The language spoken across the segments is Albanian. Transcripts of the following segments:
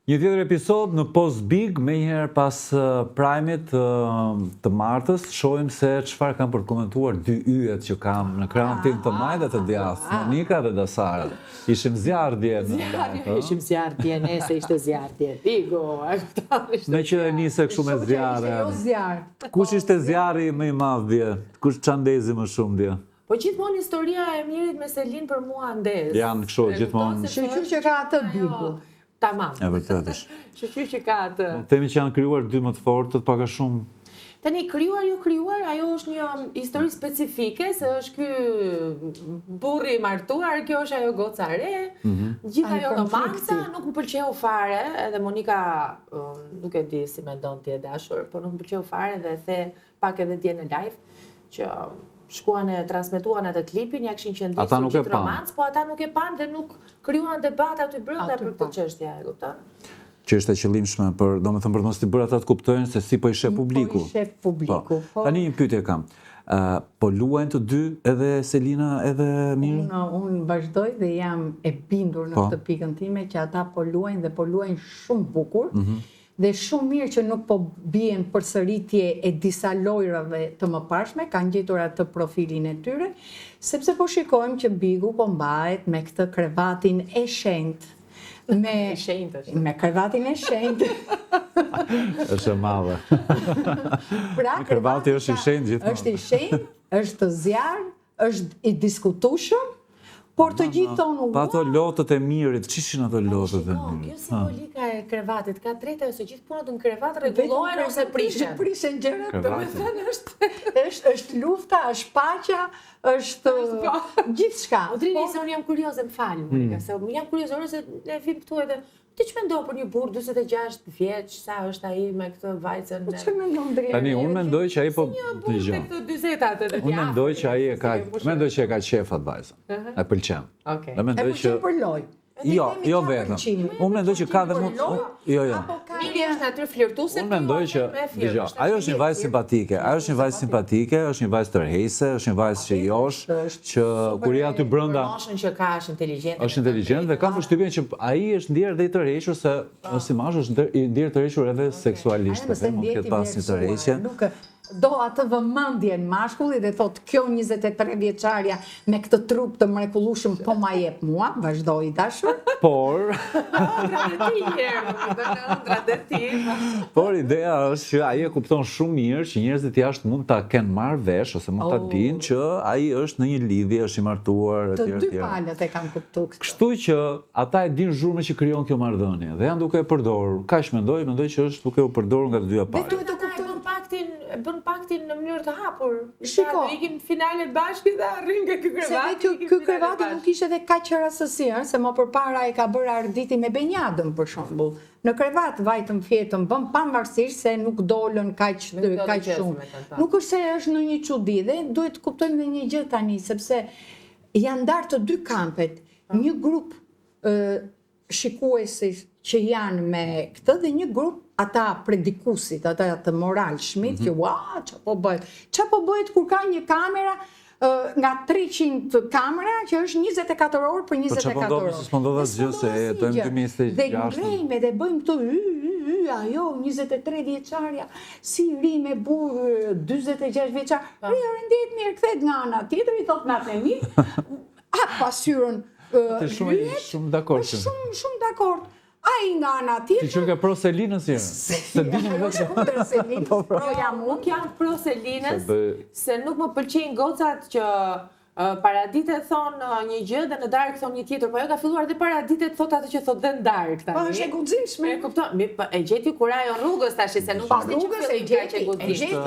Një tjetër episod në Post Big, me njëherë pas Prime-it të martës, shohim se çfarë kanë për të komentuar dy yjet që kam në krahun tim të majt dhe të djathtë, Monika dhe Dasara. Ishim zjarrdje Ishim zjarrdje, nese ishte zjarrdje. Igo, me që e nise kështu me zjarre. Kush ishte zjarri më i madh dje? Kush çandezi më shumë dje? Po gjithmonë historia e Mirit me Selin për mua ndez. Janë kështu gjithmonë. Shqyr që ka atë Bigu. Tamam. E vërtet është. Shqyr që ka atë. Themi që janë krijuar dy më të fortët, pak a shumë. Tani krijuar jo krijuar, ajo është një histori specifike, se është ky burri i martuar, kjo është ajo goca e re. Gjithë ajo romanca nuk më pëlqeu fare, edhe Monika nuk e di si mendon ti e dashur, por nuk më pëlqeu fare dhe the pak edhe dje në live që shkuan e transmetuan atë klipin, ja kishin qendruar gjithë romancë, po ata nuk e pan dhe nuk krijuan debat aty brenda për këtë çështje, e kupton? Që është e qëllimshme për, domethënë për mos t'i bërë ata të kuptojnë se si po i sheh publiku. Po i sheh publiku. Tani një pyetje kam. Po luajnë të dy, edhe Selina edhe Miri? Unë vazhdoj dhe jam e bindur në këtë pikën time që ata po luajnë dhe po luajnë shumë bukur. Dhe shumë mirë që nuk po bien përsëritje e disa lojrave të mëparshme, kanë gjetur atë profilin e tyre, sepse po shikojmë që Bigu po mbahet me këtë krevatin e shenjtë. Me krevatin e shenjtë. Është e madhe. Pra, krevati është i shenjtë gjithmonë. Është i shenjtë, është të zjarr, është i diskutueshëm. Por të gjithë thonë, pa ato lotët e Mirit, ç'ishin ato lotët e Mirit? Kjo simbolika e krevatit ka drejtë ose gjithë punët në krevat rregullohen ose prishen. Prishen gjërat, domethënë është lufta, është paqja, është gjithçka. Udrini, se unë jam kurioze, më fal, Monika, se unë jam kurioze se ne vim këtu edhe ti që mendon për një burr 46 vjeç, sa është ai me këtë vajzën? Ç'e mendon drejt? Tani unë mendoj që ai po dëgjoj. Unë mendoj që ai e ka qef atë vajzën. E pëlqen. Okej. Dhe mendoj që për loj. Jo vetëm. Unë mendoj që ka dhe jo. Miri është natyrë flirtuese. Unë mendoj që dëgjoj, ajo është një vajzë simpatike, është një vajzë tërheqëse, është një vajzë që josh, që kur je aty brenda moshën që ka është inteligjente. Është inteligjent dhe kam përshtypjen që ai është ndjer dhe i tërhequr se si mazh është ndjer tërhequr edhe seksualisht, mund të ketë pas një tërheqje. Do atë vëmendjen mashkulli dhe thot kjo 23 vjeçarja me këtë trup të mrekullueshëm po ma jep mua, vazhdoi dashur. Por ideja është që ai e kupton shumë mirë që njerëzit jashtë mund ta kenë marrë vesh ose mund ta dinë që ai është në një lidhje, është i martuar etj. Të dy palët e kanë kuptuar këtë. Kështu që ata e dinë zhurmë që krijon kjo marrëdhënie dhe janë duke e përdorur. Kaq mendoj që është duke u përdorur nga të dyja palët. Bën paktin në mënyrë të hapur. Shiko, ikim finalet bashkë dhe arrin nga ky krevat. Se ky krevati nuk ishte edhe kaq rastësi, se më përpara e ka bërë Arditi me Benjadën për shembull. Në krevat vajtëm fjetën, bëm pavarësisht se nuk dolën kaq shumë. Nuk është se është në një çudi dhe duhet të kuptojmë edhe një gjë tani, sepse janë ndarë të dy kampet. Një grup shikuesi që janë me këtë dhe një grup ata predikusit, ata të moralshmit, që qa po bëhet? Qa po bëhet kur ka një kamera nga 300 kamera që është 24 orë për 24 orë. Po s'po ndodha gjë se jetojmë 2026. Dhe ngrejme dhe bëjmë këtu ajo 23 vjeçarja, si ri me burr 46 vjeçar. Ndihet mirë, kthehet nga ana tjetër, i thot natë mirë. Pasyrën shumë dakord. Shumë dakord. Ai nga ana tjetër. Ti që ka pro Selinës jo? Se dinim vetë. Po jam pro Selinës, se nuk më pëlqejnë gocat që paraditet thonë një gjë dhe në darkë thonë një tjetër, po jo ka filluar dhe paraditet thot atë që thot dhe në darkë. Po është e guximshme. E kupton, e gjeti kur ajo rrugës tash se nuk është që fillim ka që guximshme.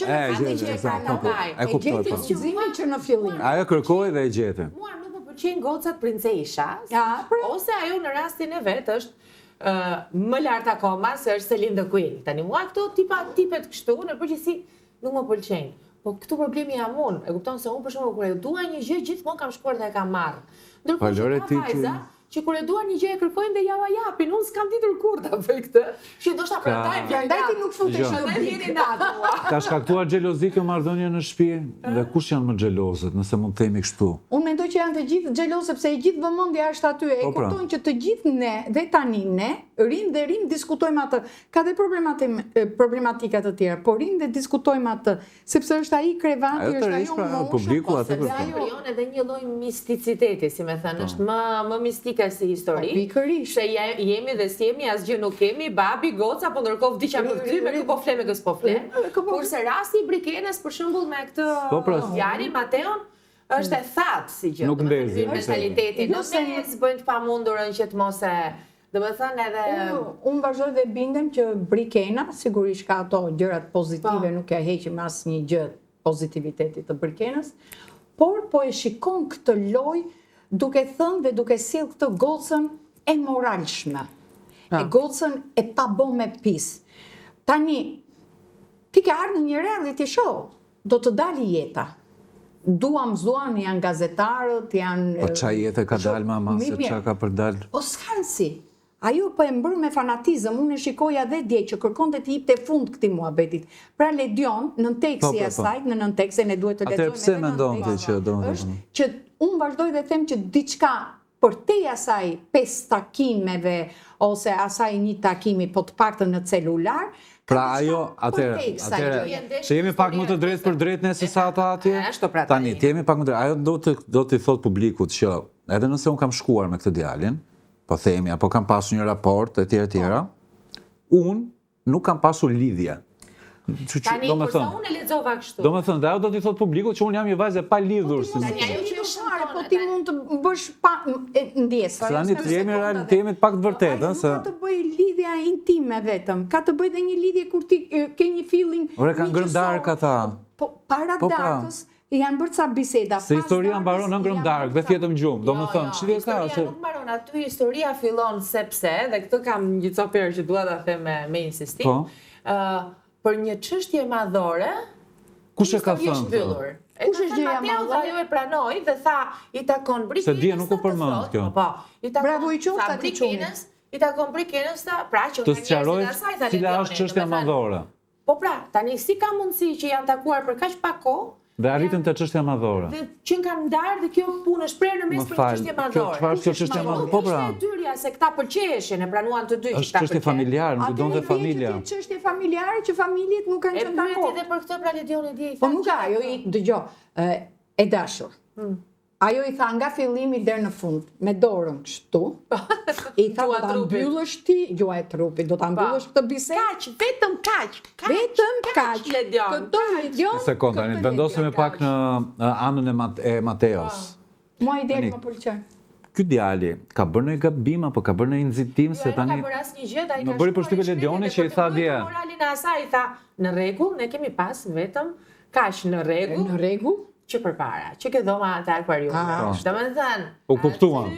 E gjeti guximin që në fillim. Ajo kërkoi dhe e gjeti. Mua nuk më pëlqejnë gocat princesha, ose ajo në rastin e vet është më lart akoma se është Selin the Queen. Tani mua këto tipet kështu në përgjithësi nuk më pëlqejnë. Po këtu problemi jam unë. E kupton se unë për shembull kur e dua një gjë gjithmonë kam shkuar dhe e kam marrë. Ndërkohë që ka vajza që kur e duan një gjë e kërkojnë dhe ja japin. Unë s'kam ditur kur ta bëj këtë. Që ndoshta Prandaj ti nuk futesh në vjen natë. Ka shkaktuar xhelozi kjo marrëdhënie në shtëpi dhe kush janë më xhelozët, nëse mund të themi kështu? Unë mendoj që janë të gjithë xhelozë sepse e gjithë vëmendja është aty. E kuptojnë që të gjithë ne dhe tani ne rim diskutojmë atë. Ka dhe problematika të tjera, por rim dhe diskutojmë atë, sepse është ai krevati, është ajo publiku aty për krijon edhe një lloj misticiteti, si më thënë, është më mistike si histori. Pikërisht. Se jemi dhe s'jemi, asgjë nuk kemi, babi, goca, po ndërkohë vdiqa për ty, me kë po fle, me kës po fle. Kurse rasti i Brikenes, për shembull, me këtë djalin Mateon, është e thatë si gjë. Nuk ndezi. Mentaliteti, nuk bëjnë të pamundurën që të mos e... Dhe më thënë edhe... Unë vazhdoj dhe bindem që Brikena, sigurisht ka ato gjërat pozitive, nuk ja heqim asë një gjë pozitivitetit të Brikenës, por po e shikon këtë loj duke thënë dhe duke sjell këtë gocën e moralshme, e gocën e pa bo me pis. Tani, ti ke ardhur në një reality show, do të dali jeta. Duam janë gazetarët, janë... Po qa jetë ka dalë mama, se qa ka për dalë? O s'kan si. Ajo po e mbërë me fanatizëm, unë e shikoja dhe dje që kërkon të t'jip të fund këti muhabetit. Pra Ledion, në teksi asaj, në nën tekse ne duhet të lexojmë. Atëherë pse mendon ti që do është që unë vazhdoj dhe them që diçka për te asaj 5 takimeve ose asaj një takimi po të paktën në celular. Pra ajo, atëherë, se jemi pak më të drejtë për drejtë nëse sa ata atje. Tani, jemi pak më drejtë. Ajo do t'i thot publikut që edhe nëse unë kam shkuar me këtë djalin, po themi, apo kam pasur një raport e tjera, unë nuk kam pasur lidhje. Tani, kurse unë e lexova kështu. Do me thënë, dhe ajo do t'i thot publikut që unë jam një vajzë e pa lidhur. Tani, ajo që është share, po ti mund të bësh pa ndjesë. Tani, të jemi pak të vërtetë, se... Ka të bëj lidhja intime vetëm, ka të bëj dhe një lidhje kur ti ke një feeling... Ore, ka ngrënë darkë ata. Para darkës, janë bërë ca biseda. Se historia mbaron në ngrënë darkë, dhe fjetëm gjumë, do më thënë, që ka? Historia nuk mbaron, aty historia fillon sepse, dhe këtë kam një coperë që dua ta them me insistim, për një çështje madhore, kush e ka thënë? Kush është gjëja madhore? Ajo e pranoi dhe tha, i takon Brikenës. Se dje nuk u përmend kjo. Po, bravo i qoftë aty Brikenës, i takon Brikenës ta, pra që të sqaroj cila është çështja madhore. Po pra, tani si ka mundësi që janë takuar për kaq pak kohë? Dhe arritën të çështja madhore. Dhe që kanë ndarë dhe kjo punë është prerë në mes për çështje madhore. Çfarë është çështja madhore? Po pra. Ishte dyrja se këta pëlqeheshin, e pranuan të dy që është çështje familjare, nuk donte familja. Atë çështje familjare që familjet nuk kanë qenë dakord. Edhe për këtë pra Ledioni dje i tha. Po nuk ka, ajo i dëgjoj, e dashur. Ajo i tha nga fillimi deri në fund, me dorën kështu. I tha do ta mbyllësh ti, jo e trupit, do ta mbyllësh këtë bisedë. Kaq, vetëm kaq. Vetëm kaq. Këto Ledion. Sekondë, tani vendosemi pak në anën e Mateos. Mua ide më pëlqen. Ky djali ka bërë një gabim apo ka bërë një inzitim se tani ka bërë asnjë gjë, ai ka. Më bëri përshtypje Ledioni që i tha dje. Moralin e asaj i tha, në rregull, ne kemi pas vetëm kaq në rregull. Në rregull? Që përpara, që ke dhoma të akvariumit. Do me thënë... U kuptuan.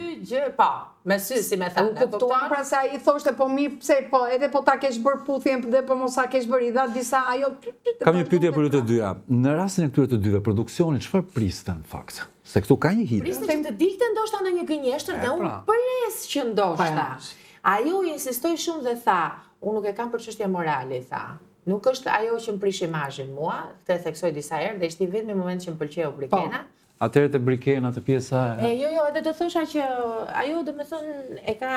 Po, me sy, si me thënë. U kuptuan, pra sa i thoshte, po mi, pse, po, edhe po ta kesh bërë puthjen, dhe po mos ta kesh bërë i dha disa, ajo... Kam një pyetje për ju të dyja. Në rastin e këtyre të dyve, produksioni, çfarë priste në fakt? Se këtu ka një hit. Priste që të dilte ndoshta në një gënjeshtër dhe unë pres që ndoshta. Ajo insistoi shumë dhe tha, unë nuk e kam për çështje morale, tha. Nuk është ajo që më prish imazhin mua, këtë e theksoj disa herë dhe ishte vetëm moment që më pëlqeu Brikena. Atëherë te Brikena të pjesa jo, edhe do thosha që ajo domethënë e ka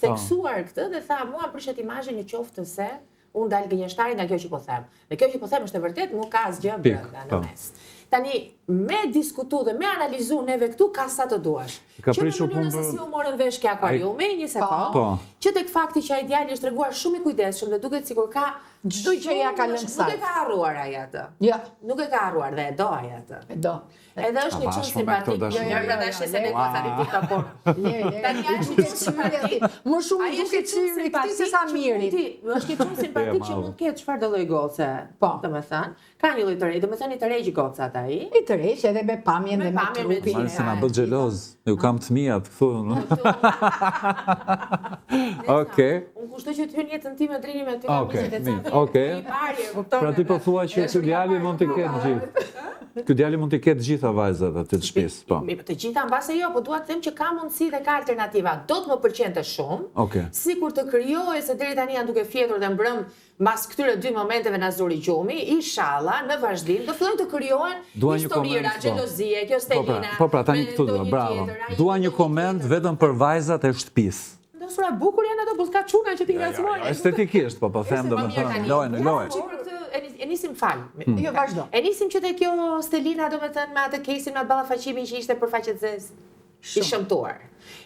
theksuar këtë dhe tha mua prishet imazhin në qoftë se unë dal gënjeshtari nga kjo që po them. Dhe kjo që po them është e vërtetë, nuk ka asgjë brenda në mes. Tani, me diskutu dhe me analizu neve këtu ka sa të duash. Ka që prishur në mënyrën se si u morën vesh ke akvariumi, një sekond, që tek fakti që ai djali është treguar shumë i kujdesshëm dhe duket sikur ka çdo gjë ja ka lënë sa. Nuk e ka harruar ai atë. Jo. Nuk e ka harruar dhe e do ai atë. E do. Edhe është një çun simpatik. Jo, dashje se ne gocat i tita por. Tani ai është një simpatik. Më shumë duket si rikthi se sa miri. Është një çun simpatik që mund të ketë çfarë do lloj goce. Po, domethënë, ka një lloj të re, domethënë i tërheq gocat ai. I tërheq edhe me pamjen dhe me trupin. Marrë se na bë xheloz. Ju kam të mia të thonë. Okej. Unë kushtoj që të hyn jetën time drini me ty. Okej. Pra ti po thua që ky djali mund të ketë gjithë. Ky djali mund t'i ketë gjitha vajzat aty të shtëpisë, po. Të gjitha mbase jo, po dua të them që ka mundësi dhe ka alternativa. Do të më pëlqente shumë. Okej. Sikur të krijohej se deri tani janë duke fjetur dhe mbrëm mbas këtyre 2 momenteve na zuri gjumi, inshallah në vazhdim do fillojnë të krijohen historira, xhelozie, kjo Stelina. Po pra, tani këtu do, bravo. Dua një koment vetëm për vajzat e shtëpisë. Sura bukur janë ato, po s'ka çuna që t'i ngracmojnë. Estetikisht, po them domethënë, lojën. E nisim fal. Jo, vazhdo. E nisim që te kjo Stelina domethënë me atë kesin me ballafaqimin që ishte për faqet zezë. I shëmtuar.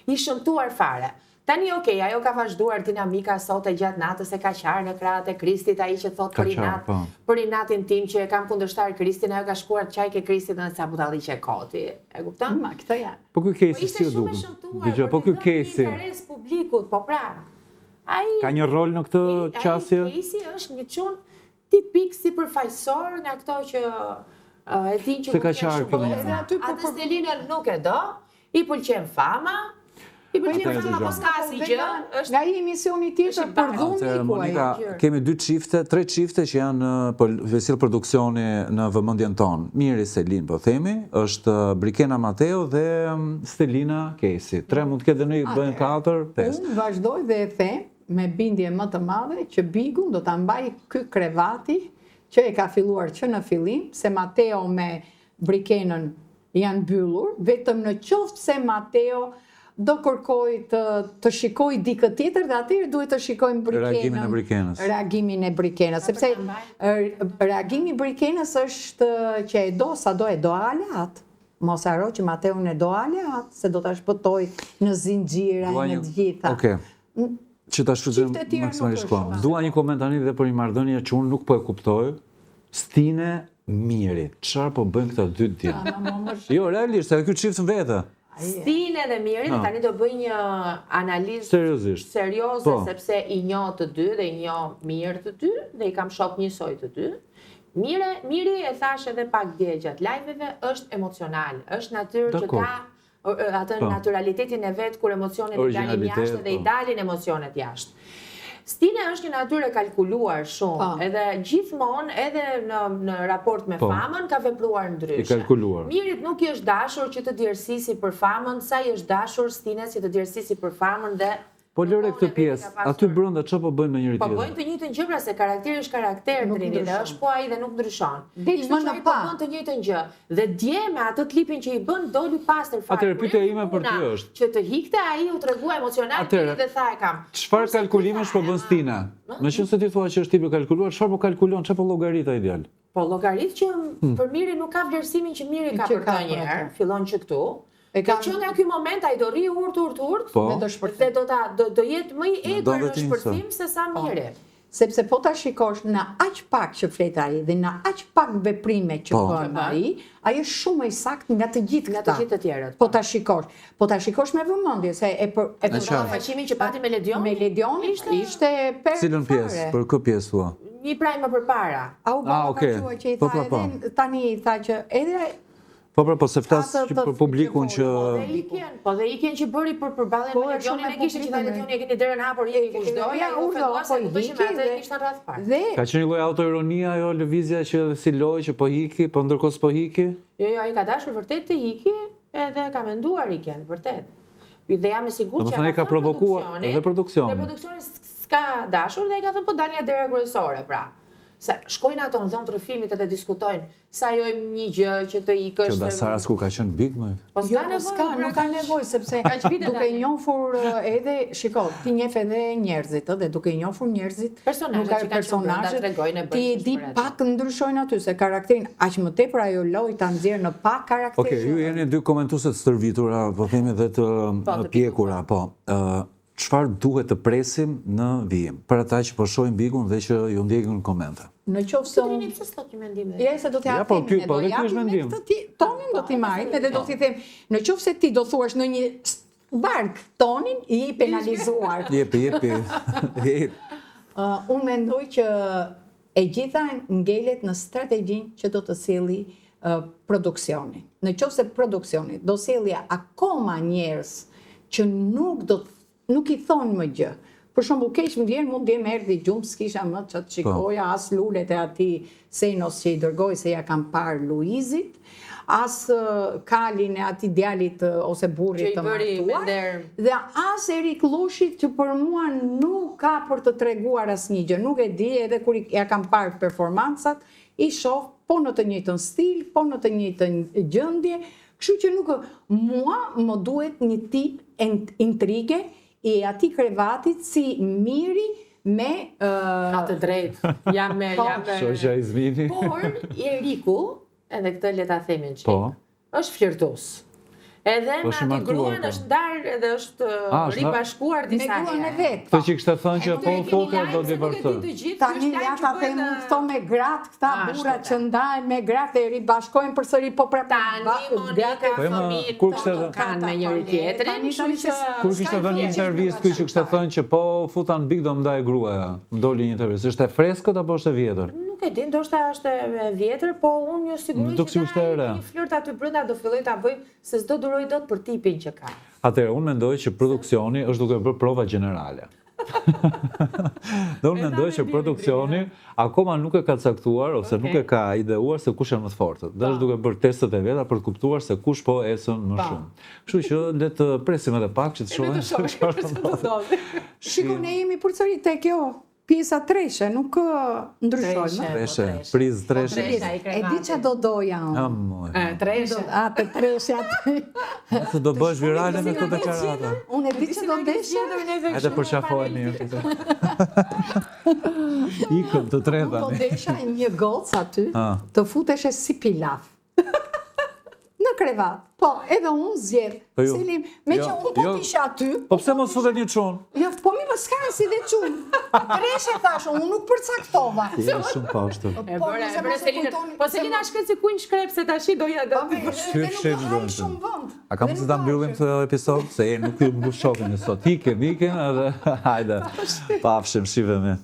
I shëmtuar fare. Tani okej, ajo ka vazhduar dinamika sot e gjatë natës e ka qarë në krahët e Kristit, ai që thot për inatin tim që e kam kundërshtar Kristin, ajo ka shkuar çaj ke Kristit në sa budalliqe koti. E kupton? Ma, këtë janë. Po ky kesi si u duket? Dgjoj, po ky kesi. Interes publikut, po pra. Ai ka një rol në këtë qasje? Kesi është një çun tipik sipërfaqësor nga ato që e din që ka qarë këtu. Atë Stelina nuk e do, i pëlqen fama. I pëlqen fama, po s'ka asgjë. Nga i emisioni tjetër për dhunë Monika, kemi 3 çifte që janë vësill produksioni në vëmendjen tonë. Miri Selin, po themi, është Brikena Mateo dhe Stelina Kesi. 3 mund të ketë ne bëjnë 4, 5. Unë vazhdoj dhe e them me bindje më të madhe që Bigun do ta mbaj ky krevati që e ka filluar që në fillim, se Mateo me Brikenën janë mbyllur, vetëm në qoftë se Mateo do kërkoj të shikoj dikë tjetër dhe atëherë duhet të shikojmë reagimin e Brikenës, sepse reagimi i Brikenës është që e do sa do aleat. Mos haro që Mateun e do aleat, se do ta shpëtoj në zinxhira e të gjitha. Okej. Që ta shfrytëzojmë maksimalisht kohën. Dua një koment tani dhe për një marrëdhënie që unë nuk po e kuptoj. Stine Miri, çfarë po bëjnë këta dy djem? Jo, realisht, edhe ky çift vetë. Stine dhe Miri, tani do bëj një analizë serioze, sepse i njoh të dy dhe i njoh mirë të dy dhe i kam shok njësoj të dy. Miri e thash edhe pak dje gjatë live-eve, është emocional, është natyrë që ka atë naturalitetin e vet kur emocionet i dalin jashtë dhe i dalin emocionet jashtë. Stine është një natyrë e kalkuluar shumë, edhe gjithmonë, edhe në raport me famën, ka vepruar ndryshe. Mirit nuk i është dashur që të djersisi për famën, sa i është dashur Stines që të djersisi për famën dhe... Po lëre këtë pjesë, aty brenda çfarë po bëjnë me njëri tjetrin? Po bëjnë të njëjtën gjë, pra se karakteri është karakter, Trini, dhe është po ai dhe nuk ndryshon. Del më në pa. Bën të njëjtën gjë. Dhe dje me atë klipin që i bën doli pastër fare. Atëherë pyetja ime për ty është, që të hikte ai u tregua emocional dhe tha e kam. Çfarë kalkulimesh po bën Stina? Meqense ti thua që është tipi kalkuluar, çfarë po kalkulon, çfarë po llogarit ai djalë? Po llogarit që për Miri nuk ka vlerësimin që Miri ka për të njëherë, fillon që këtu. Ka që nga ky moment ai do rri urt, dhe do jetë më i egur në shpërthim se sa Miri. Sepse po ta shikosh në aq pak që flet ai dhe në aq pak veprime që bën ai është shumë i saktë nga të gjithë të tjerët. Po ta shikosh me vëmendje se e faqimin që pati me Ledion. Me Ledion ishte perfekt. Cilën pjesë? Për kë pjesë thua? Një praj më përpara. Okej. Tani i tha që edhe Po se flas për publikun që... Po dhe ikjen që bëri për përballjen me Ledionin e kishte që tha Ledioni e keni derën hapur, jeni kushdo, ja urdhëruese do bëjmë atë e kishte rreth parë. Ka qenë një lloj autoironia ajo lëvizja që si loj që po hiki, po ndërkohë s'po hiki? Jo, ai ka dashur vërtet të hiki, edhe ka menduar ikjen, vërtet. Dhe jam e sigurt që ka provokuar edhe produksionin. Dhe produksioni s'ka dashur dhe ai ka thënë po dalja dera kryesore, pra. Se shkojnë ato në dhomë të rëfimit edhe diskutojnë, sa jojmë një gjë që të ikësh... Që da Sara s'ku ka qenë big, më? Po nuk ka nevoj, sepse duke njofur edhe, shiko, ti njef edhe njerëzit, dhe duke njofur njerëzit, personazhet, ti di pak ndryshojnë aty, se karakterin, aq më tepër ajo loj ta nxjerr në pak karakter. Okej, ju jeni dy komentueset stërvitura, po themi dhe të pjekura, po. Çfarë duhet të presim në vijim? Për ata që po shohin Bigun dhe që ju ndjekin komente. Në qoftë se Trini pse s'ka ti mendim? Ja, se do t'ja po ky është mendim. Tonin do t'i marrim edhe do t'i them, në qoftë se ti do thuash në një bark Tonin i penalizuar. Jepi. Unë mendoj që e gjitha ngelet në strategjinë që do të sjelli produksioni. Në qoftë se produksioni do sjellja akoma njerëz që nuk i thonë më gjë, Për shembull, keq më ndjen, mund ndjem erdhi gjumë, s'kisha më që të shikoja as lulet e atij Senos që i dërgoj se ja kam parë Luizit, as kalin e atij djalit ose burrit të martuar, dhe as Erik Loshit që për mua nuk ka për të treguar asnjë gjë, nuk e di, edhe kur ja kam parë performancat, i shoh po në të njëjtën stil, po në të njëjtën gjendje, kështu që nuk mua më duhet një tip intrige i atij krevatit si Miri me Ka të drejtë. Jam me Shoqja Izmini. Por Eriku, edhe këtë le ta themin çik. Po. Është flirtues. Edhe me Është i atë martuar, gruan po. është ndarë edhe është ribashkuar me disa gruan e herë. vet. Këtë që kështë të thënë që po foke do divorcoj. Tani ja ta them këto me gratë, këta burra që ndahen me gratë e ribashkojnë përsëri po prapë. Tani Monika fëmijët kur kishte kanë me njëri tjetrin, kështu që Kur kishte dhënë një intervistë ky që kishte thënë që po futan big do më ndaj gruaja. Më doli një intervistë. Është e freskët apo është e vjetër? nuk e di, ndoshta është e vjetër, po unë jo sigurisht Duk si ishte e re. një flirt aty brenda do filloj ta bëj se s'do duroj dot për tipin që ka. Atëherë, unë mendoj që produksioni është duke bërë prova gjenerale. Dhe unë mendoj që produksioni akoma nuk e ka caktuar ose nuk e ka ideuar se kush janë më të fortët. Dhe është duke bërë testet e veta për të kuptuar se kush po ecën më shumë. Kështu që le të presim edhe pak që të shohim se çfarë ndodh. Shiko, ne jemi përsëri te kjo pjesa treshe, nuk ndryshojmë. Treshe, priz treshe. E di që do doja unë. Amoj. Treshe. Atë treshe atë. Se do bësh virale me këtë deklarata. Unë e di që do deshe. Edhe përqafoheni. Ikëm të treta. Unë do desha një gocë aty, të futeshe si pilaf. Në krevat. Po, edhe unë zjedh. Po ju. Selim, me që unë po t'isha aty. Po pse mos futet një çun? Jo, po mi më s'ka si dhe qunë. Treshe thashë, unë nuk përcaktova. Je shumë pashtë. E bëre Selina. Po Selina shkret si kujnë shkrep se tash do ja do. Shqip Nuk shumë vënd. A kam se ta mbyllim këtë episod? Se nuk ju shohim sot. Ikëm edhe hajde. Pafshim, shihemi.